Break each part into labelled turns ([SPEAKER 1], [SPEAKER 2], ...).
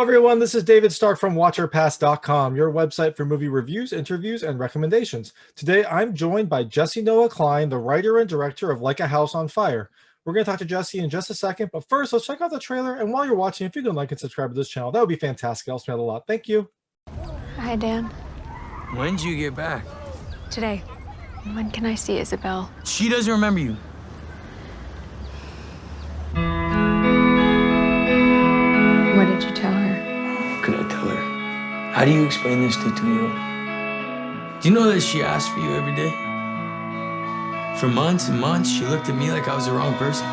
[SPEAKER 1] everyone, this is David Stark from WatcherPass.com, your website for movie reviews, interviews, and recommendations. Today, I'm joined by Noah Klein, the writer and director of Like a House on Fire. We're going to talk to Jesse in just a second, but first, let's check out the trailer. And while you're watching, if you can like and subscribe to this channel, that would be fantastic. It helps me out a lot. Thank you.
[SPEAKER 2] Hi, Dan.
[SPEAKER 3] When did you get back?
[SPEAKER 2] Today. When can I see Isabel?
[SPEAKER 3] She doesn't remember you.
[SPEAKER 2] What did you tell her?
[SPEAKER 3] What can I tell her? How do you explain this to 2-year-old? Do you know that she asked for you every day? For months and months, she looked at me like I was the wrong person.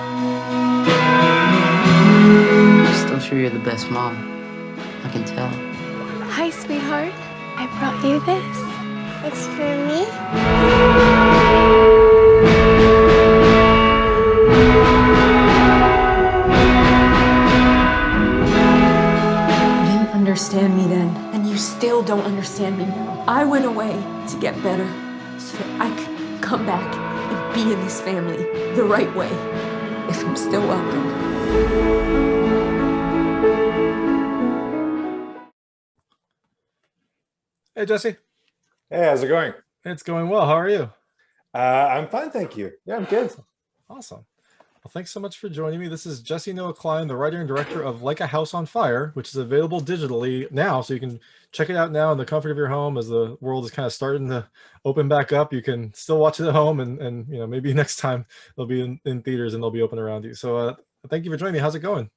[SPEAKER 4] I'm still sure you're the best mom. I can tell.
[SPEAKER 2] Hi, sweetheart. I brought you this.
[SPEAKER 5] It's for me?
[SPEAKER 6] You didn't understand me then, and you still don't understand me now. I went away to get better so that I could come back and be in this family the right way, if I'm still welcome.
[SPEAKER 1] Hey, Jesse.
[SPEAKER 7] Hey, how's it going?
[SPEAKER 1] It's going well. How are you?
[SPEAKER 7] I'm fine, thank you. Yeah, I'm good.
[SPEAKER 1] Awesome. Well, thanks so much for joining me. This is Noah Klein, the writer and director of Like a House on Fire, which is available digitally now. So you can check it out now in the comfort of your home as the world is kind of starting to open back up. You can still watch it at home and you know, maybe next time they'll be in theaters and they'll be open around you. So thank you for joining me. How's it going?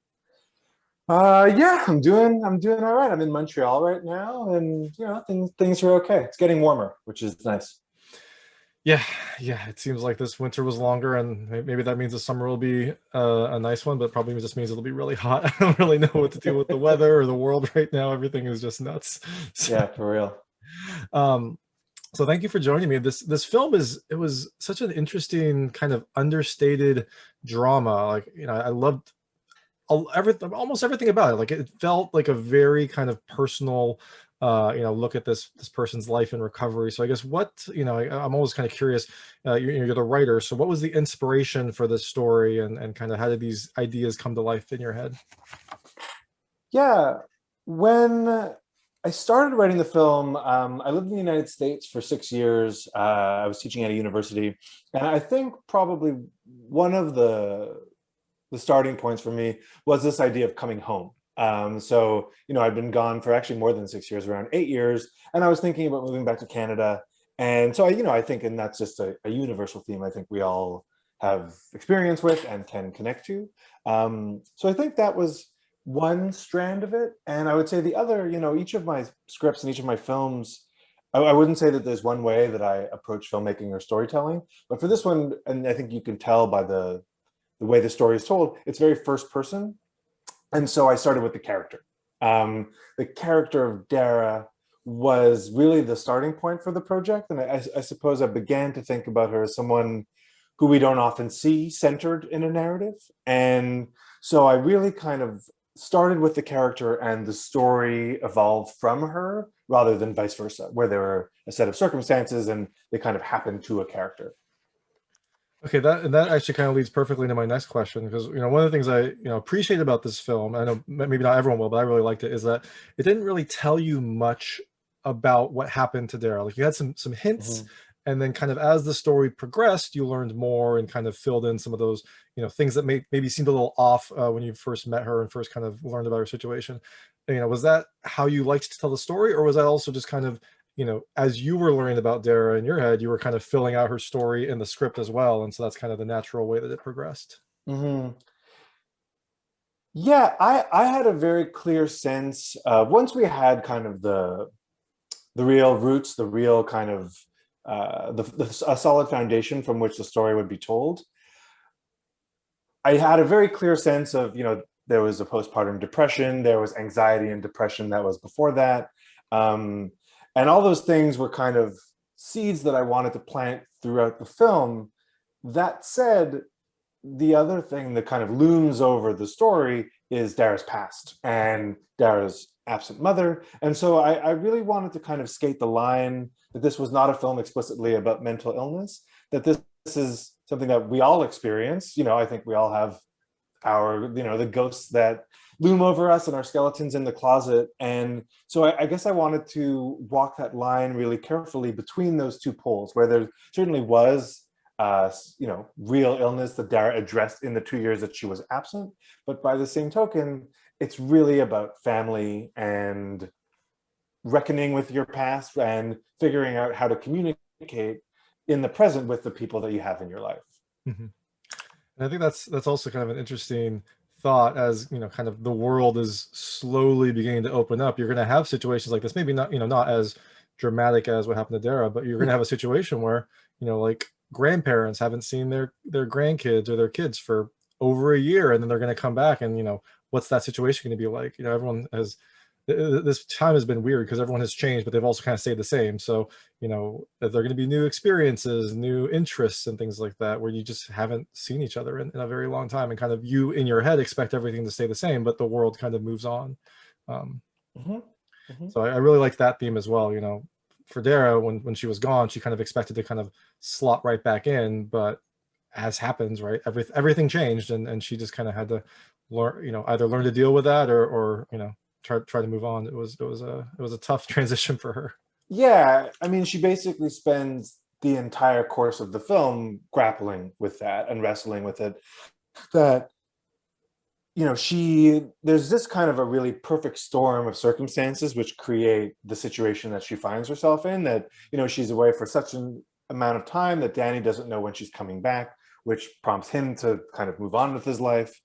[SPEAKER 7] Yeah, I'm doing all right. I'm in Montreal right now, and you know, things are okay. It's getting warmer, which is nice.
[SPEAKER 1] Yeah, it seems like this winter was longer, and maybe that means the summer will be a nice one, but probably just means it'll be really hot. I don't really know what to do with the weather or the world right now. Everything is just nuts. So,
[SPEAKER 7] yeah, for real.
[SPEAKER 1] So thank you for joining me. This film was such an interesting kind of understated drama. Like, you know, I loved almost everything about it. Like, it felt like a very kind of personal you know, look at this person's life and recovery. So I guess I'm always kind of curious, you're the writer, so what was the inspiration for this story, and kind of how did these ideas come to life in your head?
[SPEAKER 7] Yeah, when I started writing the film, I lived in the United States for 6 years. I was teaching at a university, and I think probably one of the starting points for me was this idea of coming home. So, you know, I'd been gone for actually more than 6 years, around 8 years, and I was thinking about moving back to Canada. And so I think, and that's just a universal theme I think we all have experience with and can connect to. So I think that was one strand of it. And I would say the other, you know, each of my scripts and each of my films, I wouldn't say that there's one way that I approach filmmaking or storytelling, but for this one, and I think you can tell by the way the story is told, it's very first person. And so I started with the character. The character of Dara was really the starting point for the project. And I suppose I began to think about her as someone who we don't often see centered in a narrative. And so I really kind of started with the character, and the story evolved from her rather than vice versa, where there were a set of circumstances and they kind of happened to a character.
[SPEAKER 1] Okay, that actually kind of leads perfectly into my next question, because, you know, one of the things I appreciate about this film, I know maybe not everyone will, but I really liked it, is that it didn't really tell you much about what happened to Dara. Like, you had some hints, and then kind of as the story progressed, you learned more and kind of filled in some of those, you know, things that maybe seemed a little off when you first met her and first kind of learned about her situation. You know, was that how you liked to tell the story, or was that also just kind of, you know, as you were learning about Dara in your head, you were kind of filling out her story in the script as well, and so that's kind of the natural way that it progressed?
[SPEAKER 7] Yeah, I had a very clear sense once we had kind of the real roots, the real kind of a solid foundation from which the story would be told. I had a very clear sense of, you know, there was a postpartum depression, there was anxiety and depression that was before that. And all those things were kind of seeds that I wanted to plant throughout the film. That said, the other thing that kind of looms over the story is Dara's past and Dara's absent mother. And so I really wanted to kind of skate the line that this was not a film explicitly about mental illness, that this is something that we all experience. You know, I think we all have our, you know, the ghosts that loom over us and our skeletons in the closet. And so I guess I wanted to walk that line really carefully between those two poles, where there certainly was, real illness that Dara addressed in the 2 years that she was absent. But by the same token, it's really about family and reckoning with your past and figuring out how to communicate in the present with the people that you have in your life.
[SPEAKER 1] Mm-hmm. And I think that's also kind of an interesting thought, as kind of the world is slowly beginning to open up. You're going to have situations like this, maybe not not as dramatic as what happened to Dara, but you're going to have a situation where like grandparents haven't seen their grandkids or their kids for over a year, and then they're going to come back, and what's that situation going to be like? Everyone has, this time has been weird because everyone has changed, but they've also kind of stayed the same. So there are going to be new experiences, new interests, and things like that, where you just haven't seen each other in a very long time, and kind of you in your head expect everything to stay the same, but the world kind of moves on. So I really like that theme as well. For Dara, when she was gone, she kind of expected to kind of slot right back in, but as happens, right, everything changed, and she just kind of had to learn, either learn to deal with that, or try to move on. It was a tough transition for her.
[SPEAKER 7] Yeah, I mean, she basically spends the entire course of the film grappling with that and wrestling with it. That there's this kind of a really perfect storm of circumstances which create the situation that she finds herself in. That she's away for such an amount of time that Danny doesn't know when she's coming back, which prompts him to kind of move on with his life.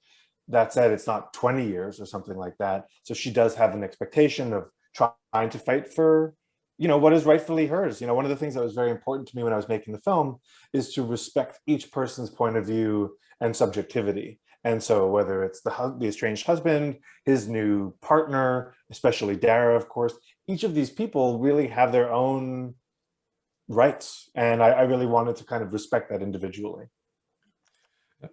[SPEAKER 7] That said, it's not 20 years or something like that. So she does have an expectation of trying to fight for, what is rightfully hers. One of the things that was very important to me when I was making the film is to respect each person's point of view and subjectivity. And so whether it's the estranged husband, his new partner, especially Dara, of course, each of these people really have their own rights. And I really wanted to kind of respect that individually.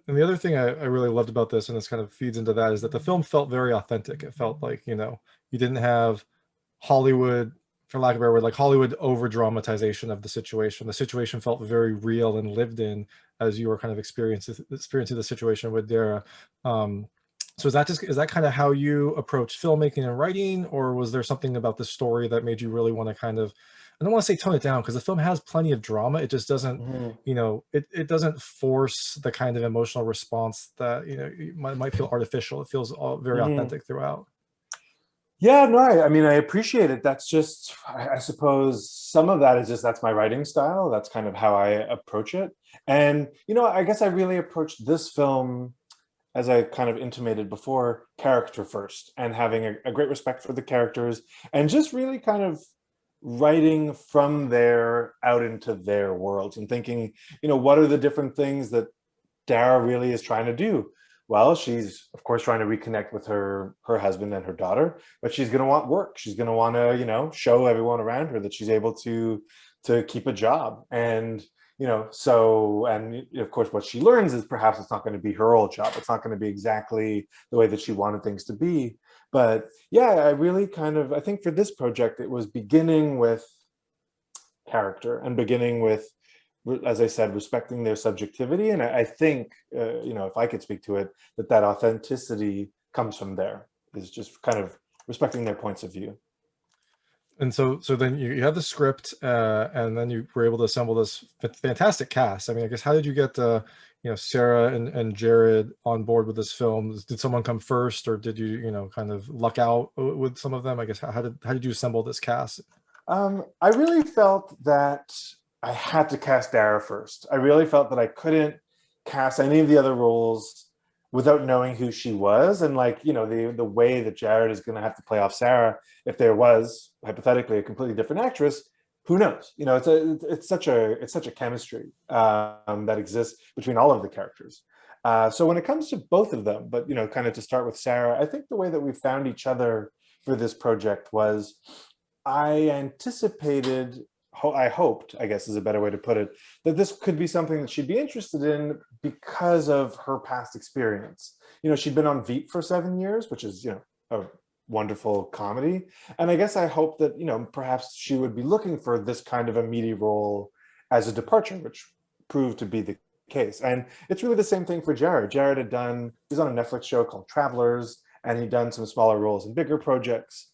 [SPEAKER 1] And the other thing I really loved about this, and this kind of feeds into that, is that the film felt very authentic. It felt like, you didn't have Hollywood, for lack of a better word, like Hollywood over dramatization of the situation. The situation felt very real and lived in, as you were kind of experiencing the situation with Dara. So is that kind of how you approach filmmaking and writing, or was there something about the story that made you really want to kind of, I don't want to say tone it down, because the film has plenty of drama. It just doesn't, it doesn't force the kind of emotional response that, you might feel artificial. It feels all very authentic throughout.
[SPEAKER 7] Yeah, no, I mean, I appreciate it. That's just, I suppose some of that is just, that's my writing style. That's kind of how I approach it. And, I guess I really approached this film, as I kind of intimated before, character first, and having a great respect for the characters, and just really kind of writing from there out into their worlds, and thinking, what are the different things that Dara really is trying to do? Well, she's of course trying to reconnect with her husband and her daughter, but she's going to want work. She's going to want to, show everyone around her that she's able to keep a job. And, and of course, what she learns is perhaps it's not going to be her old job. It's not going to be exactly the way that she wanted things to be. But yeah, I really I think for this project, it was beginning with character and beginning with, as I said, respecting their subjectivity. And I think, if I could speak to it, that authenticity comes from there, is just kind of respecting their points of view.
[SPEAKER 1] And so then you had the script, and then you were able to assemble this fantastic cast. I mean, I guess, how did you get Sarah and Jared on board with this film? Did someone come first, or did you kind of luck out with some of them? I guess, how did you assemble this cast?
[SPEAKER 7] I really felt that I had to cast Dara first. I really felt that I couldn't cast any of the other roles without knowing who she was, and the way that Jared is going to have to play off Sarah, if there was hypothetically a completely different actress, who knows? It's such a chemistry that exists between all of the characters. So when it comes to both of them, but kind of to start with Sarah, I think the way that we found each other for this project was, I anticipated, I hoped, I guess is a better way to put it, that this could be something that she'd be interested in because of her past experience. She'd been on Veep for 7 years, which is, a wonderful comedy. And I guess I hoped that, perhaps she would be looking for this kind of a meaty role as a departure, which proved to be the case. And it's really the same thing for Jared. Jared he was on a Netflix show called Travelers, and he'd done some smaller roles in bigger projects.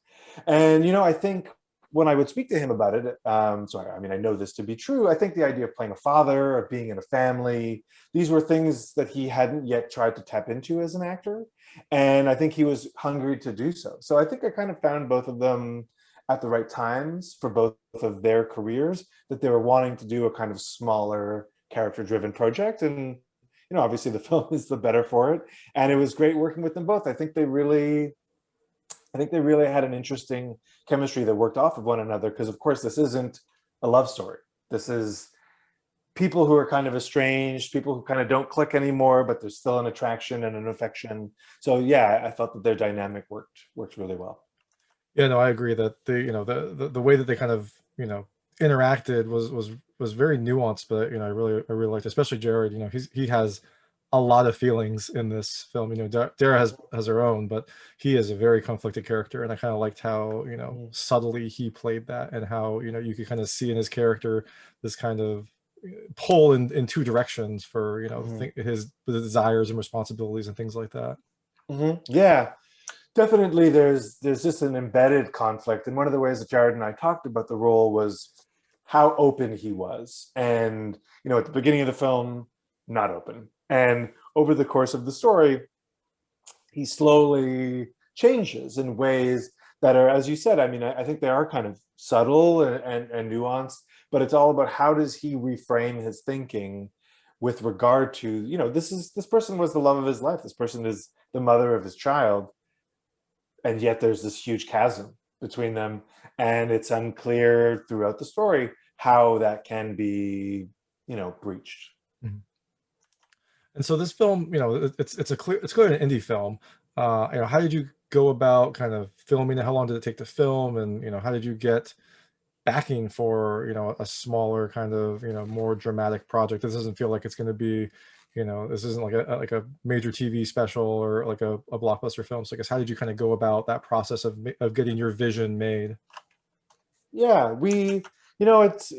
[SPEAKER 7] And, I think when I would speak to him about it, I know this to be true. I think the idea of playing a father, of being in a family, these were things that he hadn't yet tried to tap into as an actor. And I think he was hungry to do so. So I think I kind of found both of them at the right times for both of their careers, that they were wanting to do a kind of smaller character-driven project. And, obviously the film is the better for it. And it was great working with them both. I think they really had an interesting chemistry that worked off of one another, because of course this isn't a love story. This is people who are kind of estranged, people who kind of don't click anymore, but there's still an attraction and an affection. So yeah, I felt that their dynamic worked really well.
[SPEAKER 1] Yeah, no, I agree that the way that they kind of interacted was very nuanced, but I really liked it, especially Jared. He has a lot of feelings in this film. Dara has her own, but he is a very conflicted character, and I kind of liked how subtly he played that, and how you could kind of see in his character this kind of pull in two directions for his desires and responsibilities and things like that.
[SPEAKER 7] Yeah, definitely. There's just an embedded conflict, and one of the ways that Jared and I talked about the role was how open he was. And at the beginning of the film, not open. And over the course of the story, he slowly changes in ways that are, as you said, I think they are kind of subtle and nuanced, but it's all about how does he reframe his thinking with regard to, this person was the love of his life. This person is the mother of his child. And yet there's this huge chasm between them. And it's unclear throughout the story how that can be, breached.
[SPEAKER 1] Mm-hmm. And so this film, it's clearly an indie film. How did you go about kind of filming it? How long did it take to film? And, how did you get backing for, a smaller kind of, more dramatic project? This doesn't feel like it's going to be, this isn't like a major TV special or like a blockbuster film. So I guess, how did you kind of go about that process of getting your vision made?
[SPEAKER 7] Yeah, it's,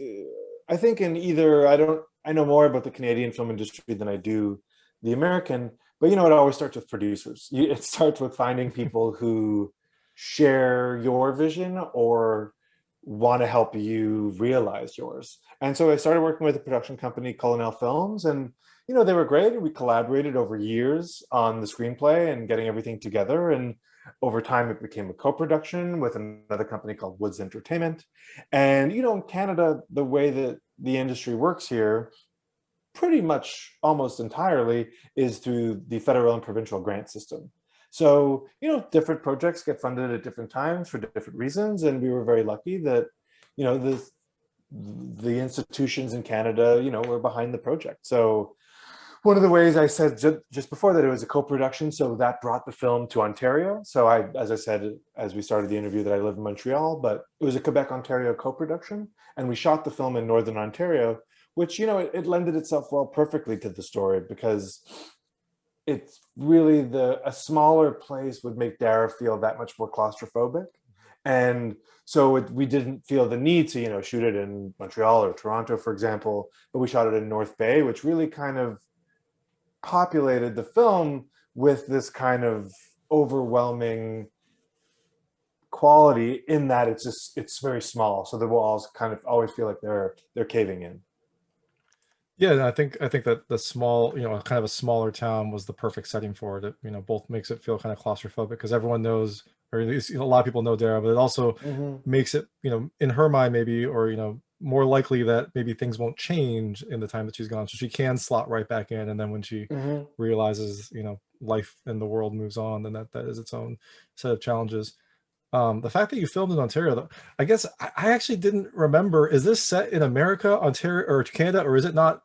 [SPEAKER 7] I think I know more about the Canadian film industry than I do the American, but it always starts with producers. It starts with finding people who share your vision or want to help you realize yours. And so I started working with a production company, Colonel Films, and they were great. And we collaborated over years on the screenplay and getting everything together. And over time, it became a co-production with another company called Woods Entertainment. And, in Canada, the way that the industry works here, pretty much almost entirely, is through the federal and provincial grant system. So, different projects get funded at different times for different reasons. And we were very lucky that, the institutions in Canada, were behind the project. So one of the ways I said just before that it was a co-production, so that brought the film to Ontario. So as I said, as we started the interview, that I live in Montreal, but it was a Quebec, Ontario co-production. And we shot the film in Northern Ontario, which, it lended itself perfectly to the story, because it's really a smaller place would make Dara feel that much more claustrophobic. And so we didn't feel the need to, shoot it in Montreal or Toronto, for example, but we shot it in North Bay, which really kind of populated the film with this kind of overwhelming quality, in that it's very small, so the walls kind of always feel like they're caving in.
[SPEAKER 1] Yeah, and I think that the small, kind of a smaller town was the perfect setting for it. It, both makes it feel kind of claustrophobic because everyone knows, or at least a lot of people know Dara, but it also makes it, in her mind maybe, or more likely that maybe things won't change in the time that she's gone, so she can slot right back in. And then when she realizes, life and the world moves on, then that is its own set of challenges. The fact that you filmed in Ontario, though, I guess I actually didn't remember. Is this set in America, Ontario, or Canada, or is it not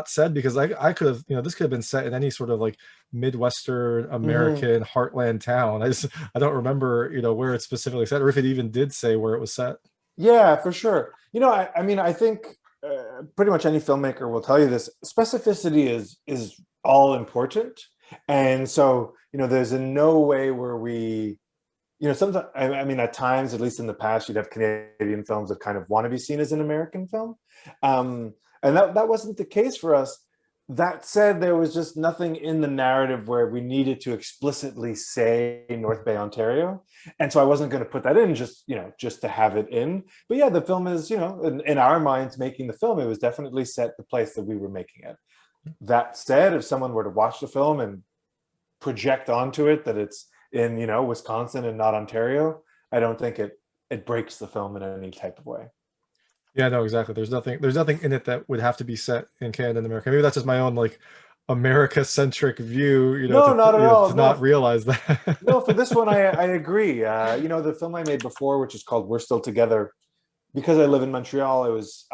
[SPEAKER 1] said? Because I could have, this could have been set in any sort of like Midwestern American heartland town. I don't remember, where it's specifically set, or if it even did say where it was set.
[SPEAKER 7] Yeah, for sure. I think pretty much any filmmaker will tell you this. Specificity is all important, and so there's in no way where we. Sometimes, at times, at least in the past, you'd have Canadian films that kind of want to be seen as an American film. And that wasn't the case for us. That said, there was just nothing in the narrative where we needed to explicitly say North Bay, Ontario. And so I wasn't going to put that in just to have it in. But yeah, the film is, in our minds making the film, it was definitely set the place that we were making it. That said, if someone were to watch the film and project onto it that it's in, Wisconsin and not Ontario, I don't think it breaks the film in any type of way.
[SPEAKER 1] Yeah, no, exactly. There's nothing in it that would have to be set in Canada and America. Maybe that's just my own like America-centric view,
[SPEAKER 7] No, not at all.
[SPEAKER 1] to
[SPEAKER 7] No,
[SPEAKER 1] not realize that.
[SPEAKER 7] no, for this one, I agree. The film I made before, which is called We're Still Together, because I live in Montreal, it was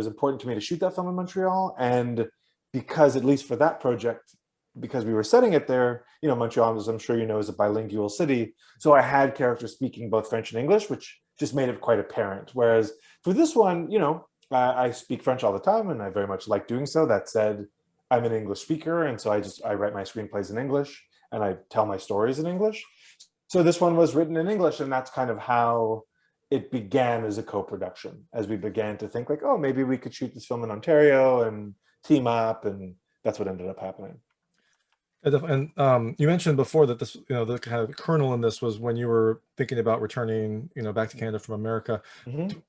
[SPEAKER 7] important to me to shoot that film in Montreal. And because, at least for that project, because we were setting it there, Montreal, as I'm sure you know, is a bilingual city. So I had characters speaking both French and English, which just made it quite apparent. Whereas for this one, I speak French all the time and I very much like doing so. That said, I'm an English speaker. And so I write my screenplays in English and I tell my stories in English. So this one was written in English, and that's kind of how it began as a co-production, as we began to think like, oh, maybe we could shoot this film in Ontario and team up. And that's what ended up happening.
[SPEAKER 1] And you mentioned before that this, the kind of kernel in this was when you were thinking about returning, back to Canada from America.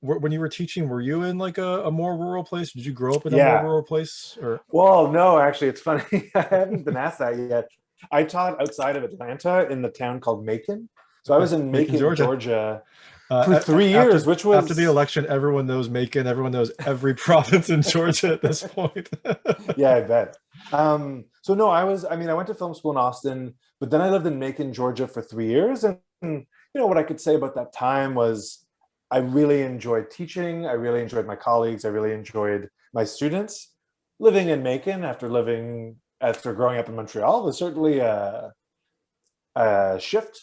[SPEAKER 1] When you were teaching, were you in like a more rural place? Did you grow up in a more rural place? Or
[SPEAKER 7] well, no, actually, it's funny. I haven't been asked that yet. I taught outside of Atlanta in the town called Macon. So I was in Macon, Georgia for 3 years, which was
[SPEAKER 1] after the election. Everyone knows Macon. Everyone knows every province in Georgia at this point.
[SPEAKER 7] Yeah, I bet. So no, I went to film school in Austin, but then I lived in Macon, Georgia for 3 years. And what I could say about that time was I really enjoyed teaching. I really enjoyed my colleagues. I really enjoyed my students. Living in Macon after growing up in Montreal was certainly a shift,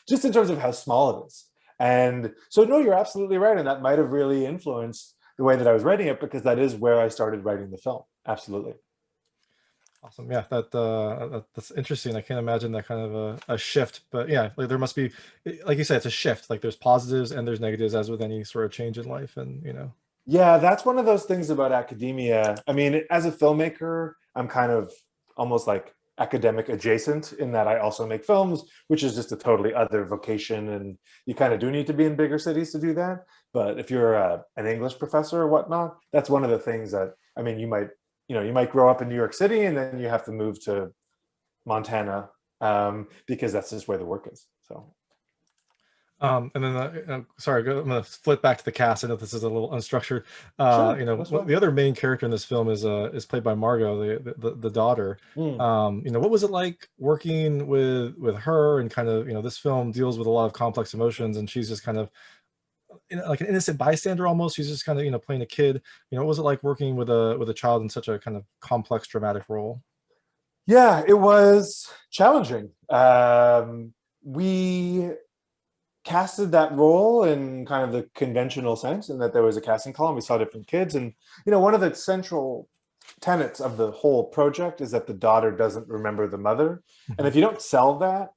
[SPEAKER 7] just in terms of how small it is. And so, no, you're absolutely right. And that might have really influenced the way that I was writing it, because that is where I started writing the film. Absolutely.
[SPEAKER 1] Awesome. Yeah, that's interesting. I can't imagine that kind of a shift, but yeah, like there must be, like you said, it's a shift. Like there's positives and there's negatives, as with any sort of change in life. And
[SPEAKER 7] yeah, that's one of those things about academia. I mean, as a filmmaker, I'm kind of almost like academic adjacent in that I also make films, which is just a totally other vocation, and you kind of do need to be in bigger cities to do that. But if you're an English professor or whatnot, that's one of the things that, I mean, you might grow up in New York City and then you have to move to Montana because that's just where the work is. So
[SPEAKER 1] and then sorry, I'm going to flip back to the cast. I know this is a little unstructured.
[SPEAKER 7] Sure,
[SPEAKER 1] the other main character in this film is played by Margot, the daughter. What was it like working with her? And kind of, this film deals with a lot of complex emotions, and she's just kind of like an innocent bystander almost. She's just kind of playing a kid. What was it like working with a child in such a kind of complex, dramatic role?
[SPEAKER 7] Yeah, it was challenging. We casted that role in kind of the conventional sense, in that there was a casting call and we saw different kids. And one of the central tenets of the whole project is that the daughter doesn't remember the mother. And if you don't sell that,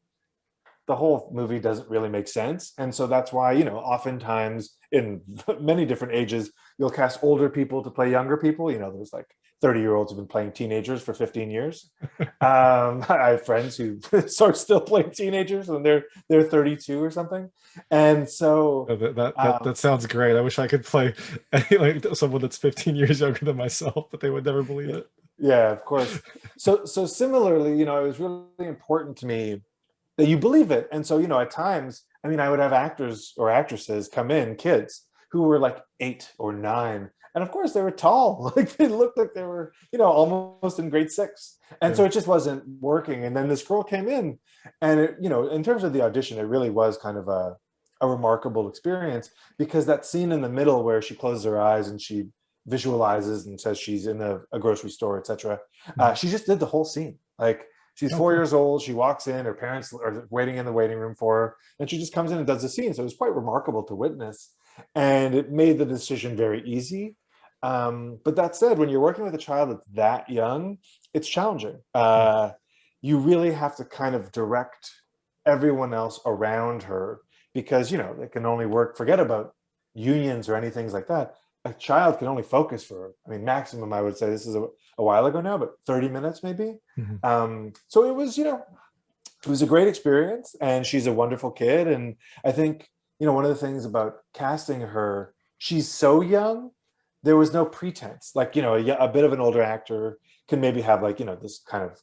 [SPEAKER 7] the whole movie doesn't really make sense. And so that's why, oftentimes in many different ages, you'll cast older people to play younger people. There's like 30-year-olds who've been playing teenagers for 15 years. I have friends who are still playing teenagers and they're 32 or something. And so
[SPEAKER 1] that sounds great. I wish I could play someone that's 15 years younger than myself, but they would never believe it.
[SPEAKER 7] Yeah, of course. So similarly, it was really important to me that you believe it. And so, at times, I would have actors or actresses come in, kids who were like 8 or 9. And of course they were tall, like they looked like they were, almost in grade 6. And so it just wasn't working. And then this girl came in, and it, in terms of the audition, it really was kind of a remarkable experience, because that scene in the middle where she closes her eyes and she visualizes and says she's in a grocery store, etc. She just did the whole scene. Like, she's 4 years old. She walks in. Her parents are waiting in the waiting room for her. And she just comes in and does the scene. So it was quite remarkable to witness. And it made the decision very easy. But that said, when you're working with a child that's that young, it's challenging. You really have to kind of direct everyone else around her, because, they can only work, forget about unions or anything like that. a child can only focus for, I mean, maximum, I would say, this is a while ago now, but 30 minutes maybe. So it was, it was a great experience, and she's a wonderful kid. And I think, one of the things about casting her, she's so young, there was no pretense. Like, a bit of an older actor can maybe have like, this kind of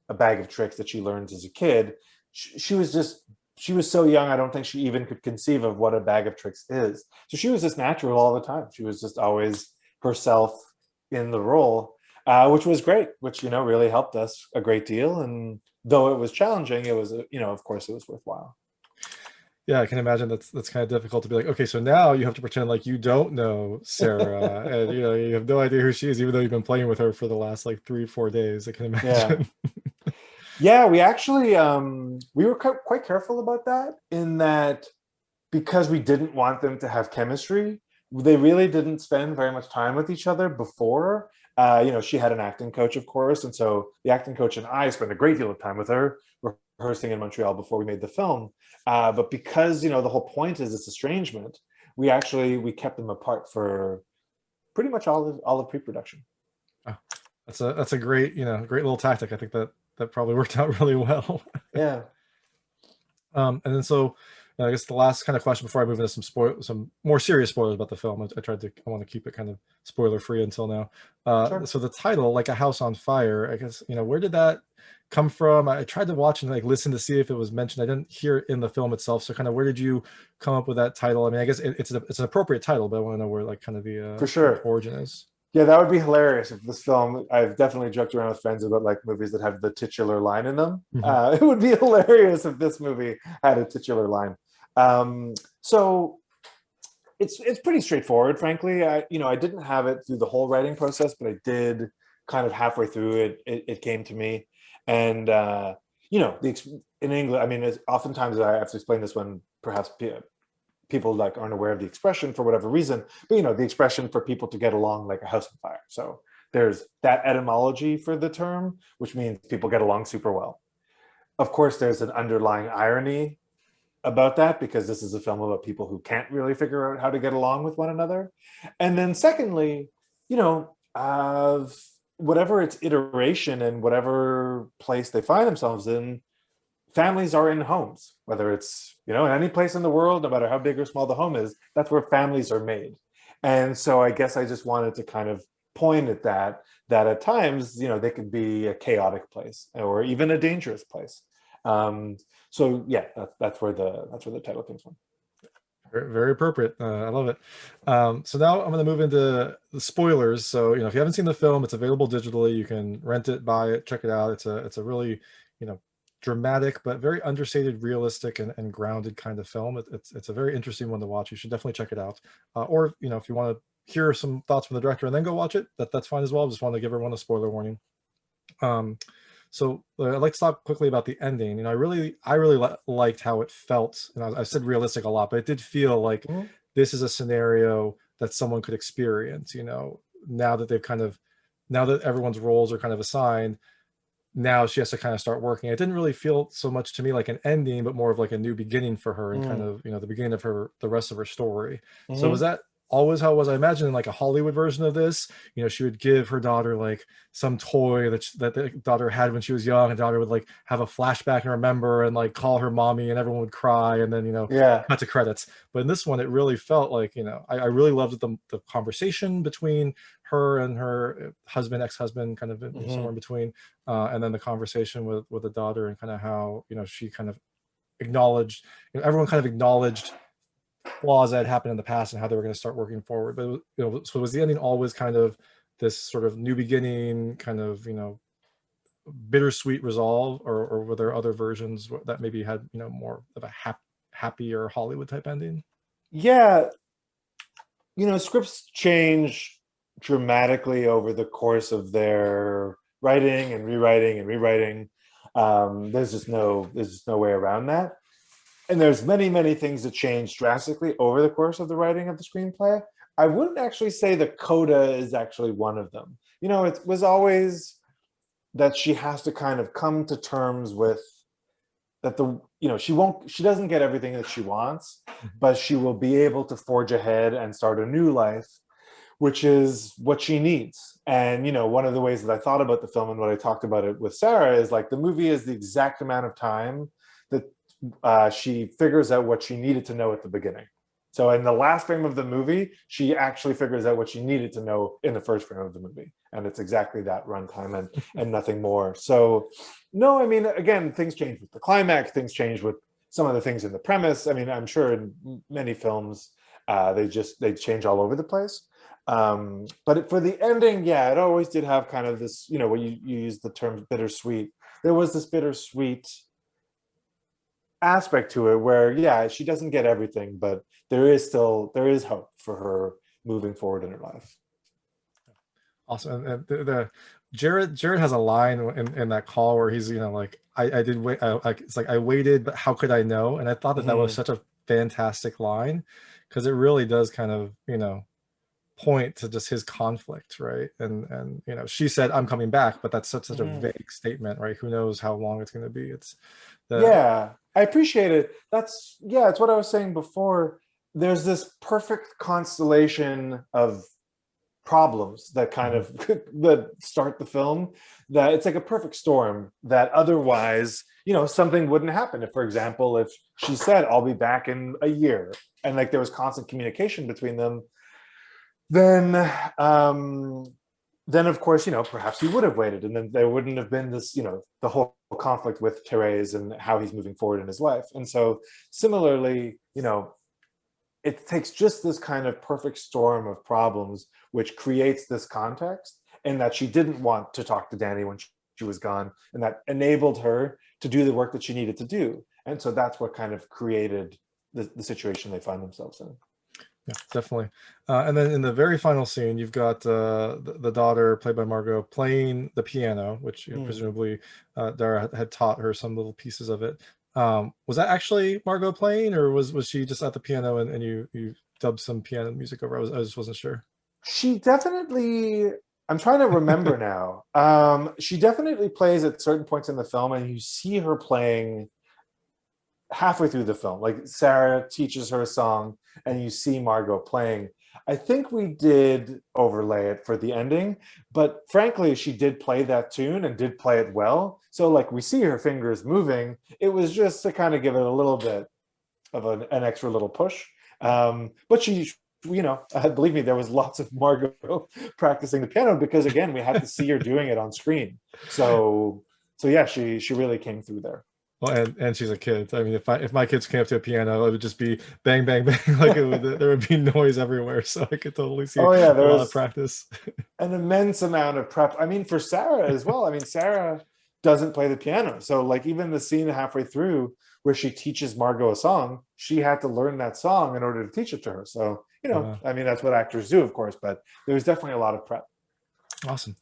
[SPEAKER 7] a bag of tricks that she learns as a kid. She was so young, I don't think she even could conceive of what a bag of tricks is. So she was just natural all the time. She was just always herself in the role, which was great, which, really helped us a great deal. And though it was challenging, it was, of course it was worthwhile.
[SPEAKER 1] Yeah, I can imagine that's kind of difficult to be like, okay, so now you have to pretend like you don't know Sarah, and you have no idea who she is, even though you've been playing with her for the last like 3-4 days. I can imagine.
[SPEAKER 7] Yeah, we actually we were quite careful about that, in that because we didn't want them to have chemistry, they really didn't spend very much time with each other before. She had an acting coach, of course, and so the acting coach and I spent a great deal of time with her rehearsing in Montreal before we made the film. But because the whole point is this estrangement, we kept them apart for pretty much all of pre-production.
[SPEAKER 1] Oh, that's a great great little tactic. I think that probably worked out really well.
[SPEAKER 7] Yeah.
[SPEAKER 1] And then so I guess the last kind of question before I move into some more serious spoilers about the film. I want to keep it kind of spoiler free until now.
[SPEAKER 7] Sure.
[SPEAKER 1] So the title, Like a House on Fire, I guess, where did that come from? I tried to watch and like listen to see if it was mentioned. I didn't hear it in the film itself. So kind of where did you come up with that title? I mean, I guess it's an appropriate title, but I want to know where like kind of the
[SPEAKER 7] For sure.
[SPEAKER 1] origin is.
[SPEAKER 7] Yeah, that would be hilarious if this film, I've definitely joked around with friends about like movies that have the titular line in them. It would be hilarious if this movie had a titular line. So it's pretty straightforward, frankly. I didn't have it through the whole writing process, but I did kind of halfway through it came to me. And, in English, I mean, oftentimes I have to explain this when perhaps people like aren't aware of the expression for whatever reason, but the expression for people to get along like a house on fire. So there's that etymology for the term, which means people get along super well. Of course, there's an underlying irony about that, because this is a film about people who can't really figure out how to get along with one another. And then secondly, whatever its iteration and whatever place they find themselves in, families are in homes, whether it's, in any place in the world, no matter how big or small the home is, that's where families are made. And so I guess I just wanted to kind of point at that at times, they could be a chaotic place or even a dangerous place. So yeah, that's where the title comes from.
[SPEAKER 1] Very, very appropriate. I love it. So now I'm going to move into the spoilers. So, if you haven't seen the film, it's available digitally. You can rent it, buy it, check it out. It's a really, dramatic, but very understated, realistic and grounded kind of film. It's a very interesting one to watch. You should definitely check it out. Or, if you want to hear some thoughts from the director and then go watch it, that's fine as well. Just want to give everyone a spoiler warning. So I'd like to talk quickly about the ending. I really liked how it felt. I said realistic a lot, but it did feel like this is a scenario that someone could experience, now that everyone's roles are kind of assigned. Now she has to kind of start working. It didn't really feel so much to me like an ending, but more of like a new beginning for her and kind of, the beginning of the rest of her story. So was that always how it was? I imagine in like a Hollywood version of this, she would give her daughter like some toy that the daughter had when she was young, and daughter would like have a flashback and remember and like call her mommy, and everyone would cry, and then cut to credits. But in this one, it really felt like I really loved the conversation between her and her ex-husband, kind of somewhere in between, and then the conversation with the daughter, and kind of how she kind of acknowledged, everyone kind of acknowledged flaws that had happened in the past and how they were going to start working forward. But so was the ending always kind of this sort of new beginning, kind of bittersweet resolve, or were there other versions that maybe had more of a happier Hollywood type ending?
[SPEAKER 7] Yeah, scripts change dramatically over the course of their writing and rewriting. There's just no way around that. And there's many things that change drastically over the course of the writing of the screenplay. I wouldn't actually say the coda is actually one of them. It was always that she has to kind of come to terms with that she doesn't get everything that she wants, but she will be able to forge ahead and start a new life which is what she needs. And, you know, one of the ways that I thought about the film and what I talked about it with Sarah is like the movie is the exact amount of time that she figures out what she needed to know at the beginning. So in the last frame of the movie, she actually figures out what she needed to know in the first frame of the movie. And it's exactly that runtime and nothing more. So no, I mean, again, things change with the climax, things change with some of the things in the premise. I mean, I'm sure in many films, they change all over the place. But for the ending, yeah, it always did have kind of this, you know, when you use the term bittersweet, there was this bittersweet aspect to it where, yeah, she doesn't get everything, but there is hope for her moving forward in her life.
[SPEAKER 1] Awesome. And Jared has a line in that call where he's, you know, like, I did wait. It's like, I waited, but how could I know? And I thought that was such a fantastic line, because it really does kind of, you know, point to just his conflict, right? And you know, she said, I'm coming back, but that's such a vague statement, right? Who knows how long it's going to be?
[SPEAKER 7] Yeah, I appreciate it. It's what I was saying before. There's this perfect constellation of problems that kind of that start the film, that it's like a perfect storm that otherwise, you know, something wouldn't happen. If, for example, if she said, I'll be back in a year, and like there was constant communication between them, then of course, you know, perhaps he would have waited, and then there wouldn't have been this, you know, the whole conflict with Therese and how he's moving forward in his life. And so similarly, you know, it takes just this kind of perfect storm of problems, which creates this context, and that she didn't want to talk to Danny when she was gone, and that enabled her to do the work that she needed to do. And so that's what kind of created the situation they find themselves in.
[SPEAKER 1] Yeah, definitely. And then in the very final scene, you've got the daughter, played by Margot, playing the piano, which, you know, presumably Dara had taught her some little pieces of it. Was that actually Margot playing, or was she just at the piano and you dubbed some piano music over? I just wasn't sure.
[SPEAKER 7] She definitely, I'm trying to remember now. She definitely plays at certain points in the film, and you see her playing halfway through the film. Like Sarah teaches her a song and you see Margot playing. I think we did overlay it for the ending, but frankly, she did play that tune and did play it well. So like we see her fingers moving. It was just to kind of give it a little bit of an extra little push. But she, you know, believe me, there was lots of Margot practicing the piano, because again, we had to see her doing it on screen. So yeah, she really came through there.
[SPEAKER 1] Well, and she's a kid. I mean, if my kids came up to a piano, it would just be bang, bang, bang. Like there would be noise everywhere. So I could totally see a lot of practice.
[SPEAKER 7] An immense amount of prep. I mean, for Sarah as well. I mean, Sarah doesn't play the piano. So like even the scene halfway through where she teaches Margot a song, she had to learn that song in order to teach it to her. So, you know, I mean, that's what actors do, of course, but there was definitely a lot of prep.
[SPEAKER 1] Awesome.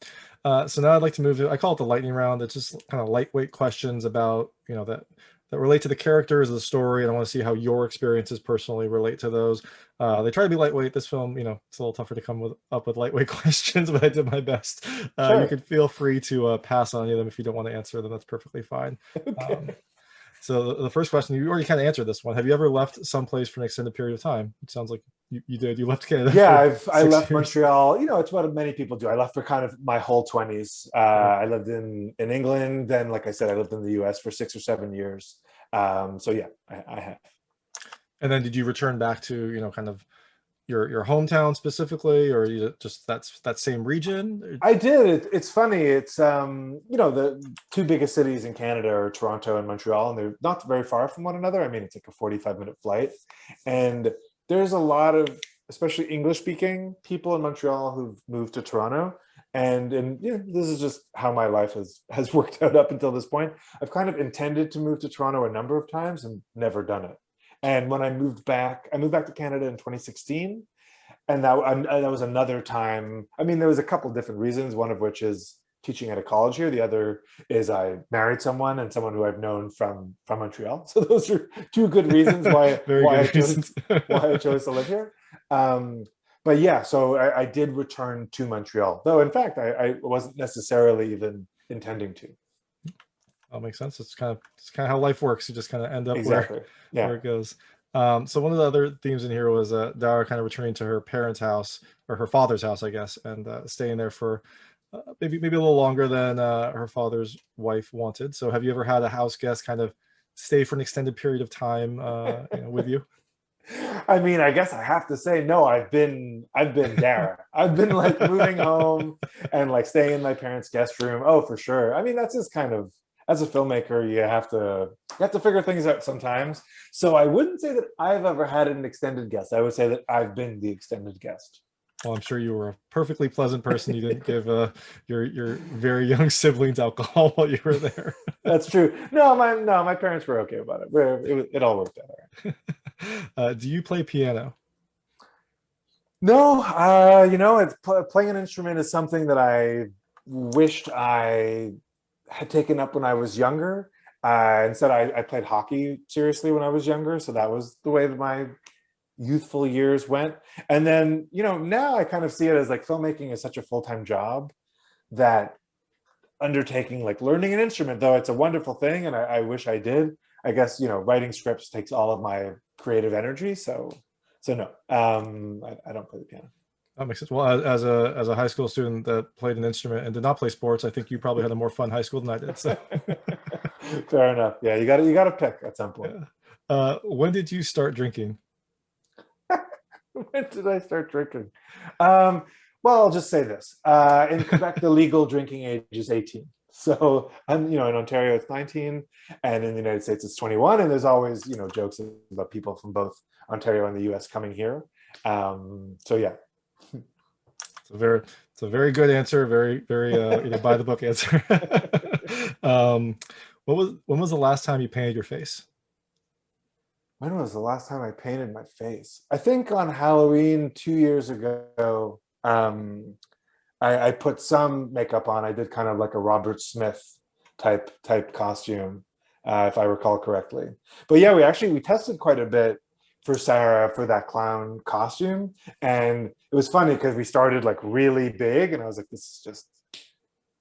[SPEAKER 1] So now I'd like to move to, I call it the lightning round. It's just kind of lightweight questions about, you know, that relate to the characters of the story. And I want to see how your experiences personally relate to those. They try to be lightweight. This film, you know, it's a little tougher to come up with lightweight questions, but I did my best.
[SPEAKER 7] Sure.
[SPEAKER 1] You can feel free to pass on any of them if you don't want to answer them. That's perfectly fine. Okay. So the first question, you already kind of answered this one. Have you ever left someplace for an extended period of time? It sounds like you did. You left Canada.
[SPEAKER 7] Yeah, I left Montreal. You know, it's what many people do. I left for kind of my whole 20s. I lived in England. Then, like I said, I lived in the US for 6 or 7 years. So yeah, I have. And
[SPEAKER 1] then did you return back to, you know, kind of your hometown specifically, or you just that same region?
[SPEAKER 7] I did. It's funny. It's you know, the two biggest cities in Canada are Toronto and Montreal, and they're not very far from one another. I mean, it's like a 45-minute flight, and there's a lot of, especially English-speaking people in Montreal who've moved to Toronto, and you know, this is just how my life has worked out up until this point. I've kind of intended to move to Toronto a number of times and never done it. And when I moved back to Canada in 2016, and that was another time. I mean, there was a couple different reasons, one of which is teaching at a college here. The other is I married someone who I've known from Montreal. So those are two good reasons why I chose to live here. But yeah, so I did return to Montreal, though in fact I wasn't necessarily even intending to.
[SPEAKER 1] That makes sense. It's kind of how life works. You just kind of end up
[SPEAKER 7] exactly.
[SPEAKER 1] where it goes. So one of the other themes in here was Dara kind of returning to her parents' house, or her father's house, I guess, and staying there for maybe a little longer than her father's wife wanted. So have you ever had a house guest kind of stay for an extended period of time with you?
[SPEAKER 7] I mean, I guess I have to say no. I've been Dara. I've been like moving home and like staying in my parents' guest room. Oh, for sure. I mean, that's just kind of, as a filmmaker, you have to figure things out sometimes. So I wouldn't say that I've ever had an extended guest. I would say that I've been the extended guest.
[SPEAKER 1] Well, I'm sure you were a perfectly pleasant person. You didn't give your very young siblings alcohol while you were there.
[SPEAKER 7] That's true. No, my parents were okay about it. It all worked out. All right.
[SPEAKER 1] Do you play piano?
[SPEAKER 7] No, it's playing an instrument is something that I wished I had taken up when I was younger. Instead, I played hockey seriously when I was younger, so that was the way that my youthful years went. And then, now I kind of see it as like filmmaking is such a full-time job that undertaking like learning an instrument, though it's a wonderful thing, and I wish I did. I guess writing scripts takes all of my creative energy, so no, I don't play the piano.
[SPEAKER 1] That makes sense. Well, as a high school student that played an instrument and did not play sports, I think you probably had a more fun high school than I did. So
[SPEAKER 7] fair enough. Yeah, you got to pick at some point.
[SPEAKER 1] When did you start drinking?
[SPEAKER 7] When did I start drinking? Well, I'll just say this. In Quebec, the legal drinking age is 18. So in Ontario, it's 19, and in the United States, it's 21. And there's always, jokes about people from both Ontario and the US coming here. So yeah.
[SPEAKER 1] It's a very good answer. Very, very by the book answer. When was the last time you painted your face?
[SPEAKER 7] When was the last time I painted my face? I think on Halloween 2 years ago, I put some makeup on. I did kind of like a Robert Smith type costume, if I recall correctly. But yeah, we tested quite a bit for Sarah for that clown costume, and it was funny because we started like really big, and I was like, this is just.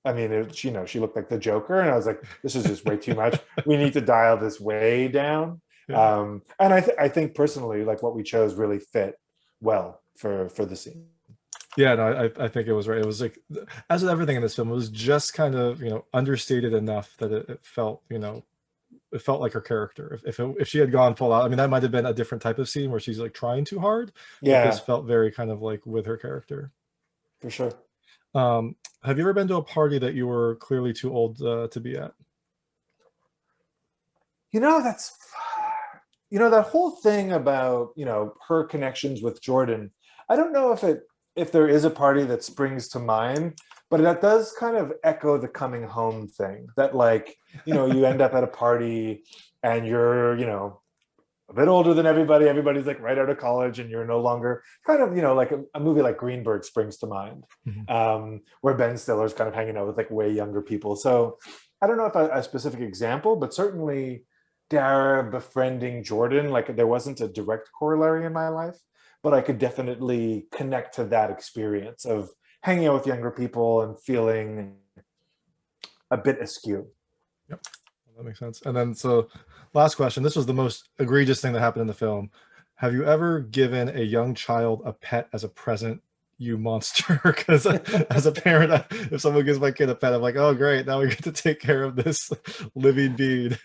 [SPEAKER 7] I mean, she looked like the Joker, and I was like, this is just way too much. We need to dial this way down. Yeah. And I think personally, like what we chose really fit well for the scene.
[SPEAKER 1] Yeah, no, I think it was right. It was like, as with everything in this film, it was just kind of understated enough that it felt it felt like her character. If she had gone full out, I mean, that might have been a different type of scene where she's like trying too hard.
[SPEAKER 7] Yeah,
[SPEAKER 1] this felt very kind of like with her character.
[SPEAKER 7] For sure.
[SPEAKER 1] Have you ever been to a party that you were clearly too old to be at?
[SPEAKER 7] That's that whole thing about her connections with Jordan. I don't know if there is a party that springs to mind, but that does kind of echo the coming home thing. That like you end up at a party and you're a bit older than everybody. Everybody's like right out of college, and you're no longer kind of like a movie like Greenberg springs to mind, where Ben Stiller's kind of hanging out with like way younger people. So I don't know if a specific example, but certainly Dara befriending Jordan, like there wasn't a direct corollary in my life, but I could definitely connect to that experience of hanging out with younger people and feeling a bit askew.
[SPEAKER 1] Yep, that makes sense. And then, so last question. This was the most egregious thing that happened in the film. Have you ever given a young child a pet as a present? You monster. Because as a parent, if someone gives my kid a pet, I'm like, oh great, now we get to take care of this living being.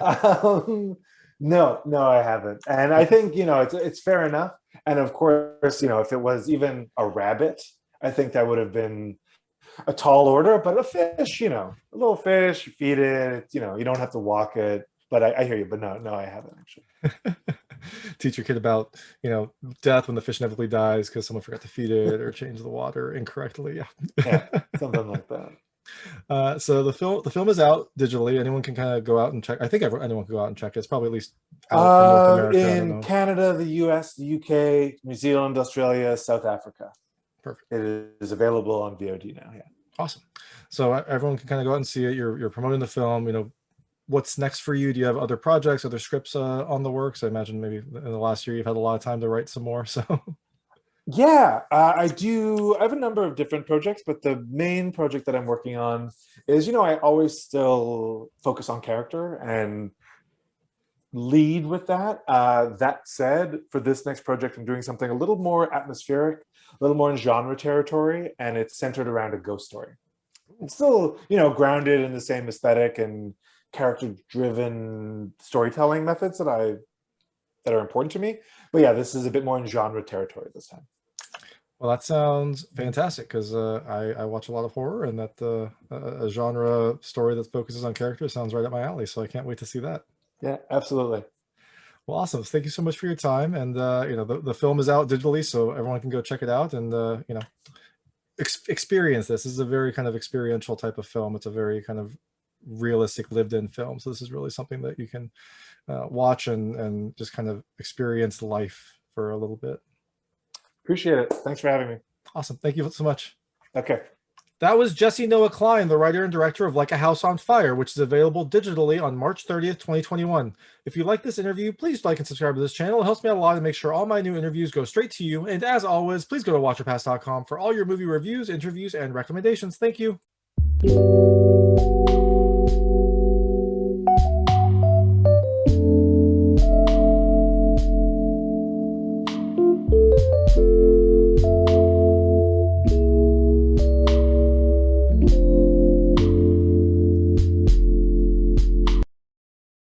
[SPEAKER 7] No, I haven't. And I think it's fair enough. And of course, if it was even a rabbit, I think that would have been a tall order. But a fish, a little fish, feed it, you don't have to walk it. But I hear you. But no, I haven't actually.
[SPEAKER 1] Teach your kid about death when the fish inevitably dies because someone forgot to feed it or change the water incorrectly.
[SPEAKER 7] Yeah, something like that.
[SPEAKER 1] So the film is out digitally. Anyone can kind of go out and check. I think anyone can go out and check it. It's probably at least out in North America.
[SPEAKER 7] In Canada, the US, the UK, New Zealand, Australia, South Africa.
[SPEAKER 1] Perfect.
[SPEAKER 7] It is available on VOD now. Yeah.
[SPEAKER 1] Awesome. So everyone can kind of go out and see it. You're promoting the film. What's next for you? Do you have other projects, other scripts on the works? I imagine maybe in the last year you've had a lot of time to write some more. So
[SPEAKER 7] yeah, I do. I have a number of different projects, but the main project that I'm working on is, I always still focus on character and lead with that. That said, for this next project, I'm doing something a little more atmospheric, a little more in genre territory, and it's centered around a ghost story. It's still, grounded in the same aesthetic and character-driven storytelling methods that are important to me. But yeah, this is a bit more in genre territory this time.
[SPEAKER 1] Well, that sounds fantastic because I watch a lot of horror, and that a genre story that focuses on characters sounds right up my alley. So I can't wait to see that.
[SPEAKER 7] Yeah, absolutely.
[SPEAKER 1] Well, awesome. Thank you so much for your time. And the film is out digitally, so everyone can go check it out and experience this. This is a very kind of experiential type of film. It's a very kind of realistic, lived-in film. So this is really something that you can watch and just kind of experience life for a little bit.
[SPEAKER 7] Appreciate it. Thanks for having me.
[SPEAKER 1] Awesome. Thank you so much.
[SPEAKER 7] Okay.
[SPEAKER 1] That was Jesse Noah Klein, the writer and director of Like a House on Fire, which is available digitally on March 30th, 2021. If you like this interview, please like and subscribe to this channel. It helps me out a lot to make sure all my new interviews go straight to you. And as always, please go to watchyourpast.com for all your movie reviews, interviews, and recommendations. Thank you.